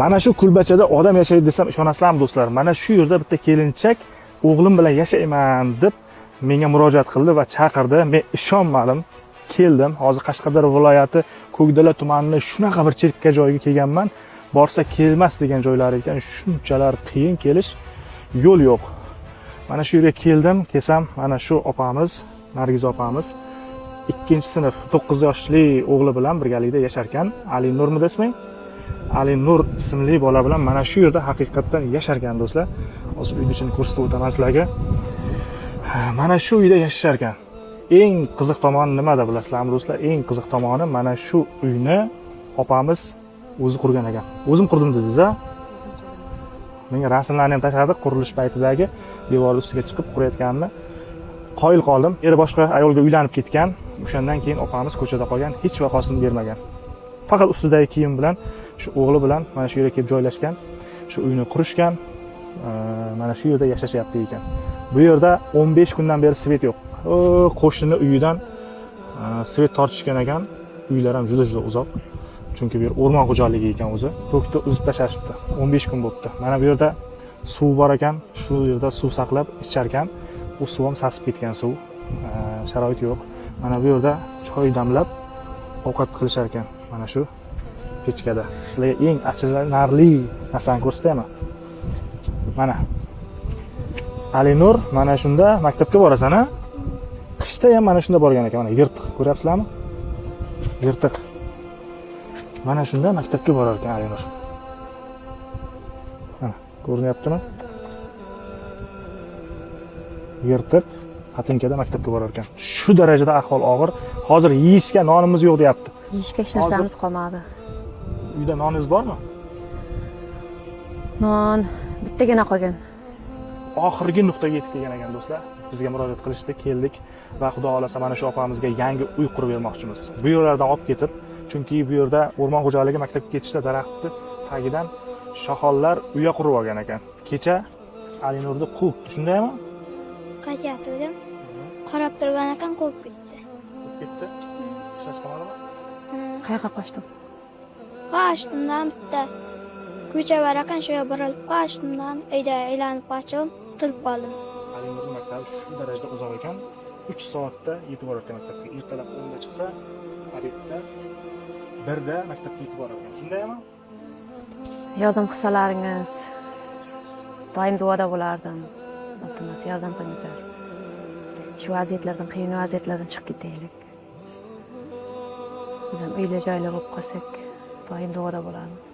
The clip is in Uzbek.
Mana shu kulbachada odam yashaydi desam ishonasizlarmi do'stlar? Mana shu yerda bitta kelinchak o'g'lim bilan yashayman deb menga murojaat qildi va chaqirdi. Men ishonmadim. Keldim. Hozir Qashqadaryo viloyati Ko'kdala tumanini shunaqa bir chirkka joyga kelganman. Borsa kelmas degan joylari ekan. Shunchalar qiyin kelish, yo'l yo'q. Mana shu yerga keldim. Kelsam, mana shu opamiz, Nargiz opamiz 2-sinf 9 yoshli o'g'li bilan birgalikda yashar ekan. Ali Nurmi desmang? Ali Nur ismli bola bilan mana shu yerda haqiqatdan yashar ekan do'stlar. Hozir uyni ichini ko'rsatib o'taman sizlarga. Mana shu uyda yashar ekan. Eng qiziq tomoni nimada bilasizlarmi do'stlar? Eng qiziq tomoni mana shu uyni opamiz o'zi qurgan ekan. O'zim qurdim dedingiz-a? Menga rasmlarni ham tashladi, qurilish paytidagi devor ustiga chiqib qurayotganini qoyil qoldim. Eri boshqa ayolga uylanib ketgan. O'shandan keyin opamiz ko'chada qolgan, hech vaqosini bermagan. Faqat ustidagi kiyim bilan shu o'g'li bilan mana shu yerga kelib joylashgan. Shu uyni qurishgan. Mana shu yerda yashashyapti ekan. Bu yerda 15 kundan beri svet yo'q. Qo'shni uyidan svet tortishgan ekan. Uylar ham juda uzoq. Chunki bu yer o'rmon xo'jaligi ekan o'zi. Tokni uzib tashlashibdi. 15 kun bo'libdi. Mana bu yerda suv bor ekan. Shu yerda suv saqlab ichar ekan. U suv ham sasib ketgan suv. Sharoit yo'q. Mana bu yerda choy damlab ovqat qilishar ekan. Mana shu pechkada. Sizlarga eng achinarli narsani ko'rsataman. Mana Ali Nur mana shunda maktabga borasan-a? Qishda ham mana shunda borgan ekan. Mana yirtiq ko'ryapsizlarmi? Yirtiq. Mana shunda maktabga borar ekan Ali Nur. Mana ko'rinyaptimi? Yirtiq xotinkada maktabga borar ekan. Shu darajada ahvol og'ir. Hozir yeyishga nonimiz yo'q deyapti. Yeyishga hech narsamiz qolmadi. Uyda noningiz bormi? Non bittagina qolgan. Oxirgi nuqtaga yetib kelgan ekan do'stlar. Bizga murojaat qilishdi, keldik va xudo xolasa mana shu opamizga yangi uy qurib bermoqchimiz. Bu yerlardan olib ketib, chunki bu yerda o'rmon xo'jaligi maktabga ketishda daraxtni tagidan shoxollar uya qurib olgan ekan. Kecha Ali Nurni quvib, shundaymi? Qaytayotgandim. Qarab turgan ekan quvib ketdi. Ketdi. Hech qamadimi? Qayerga qochdim? Qochdim-dan bitta ko'cha bor ekan, shu yerga burilib qochdim-dan uyda aylanib qochdim, qutulib qoldim. Ali Nurning maktabi shu darajada uzoq ekan. 3 soatda yetib borar ekan maktabga. Ertalab 10 da chiqsa, obedda 1 da maktabga yetib borar ekan. Shundaymi? Yordam qilsalaringiz, doim duoda bo'lardim. Iltimos yordam qilingizlar. Shu vaziyatlardan, qiyin vaziyatlardan chiqib ketaylik. Biz ham uyli joyli bo'lib qolsak, doim duoda bo'lamiz.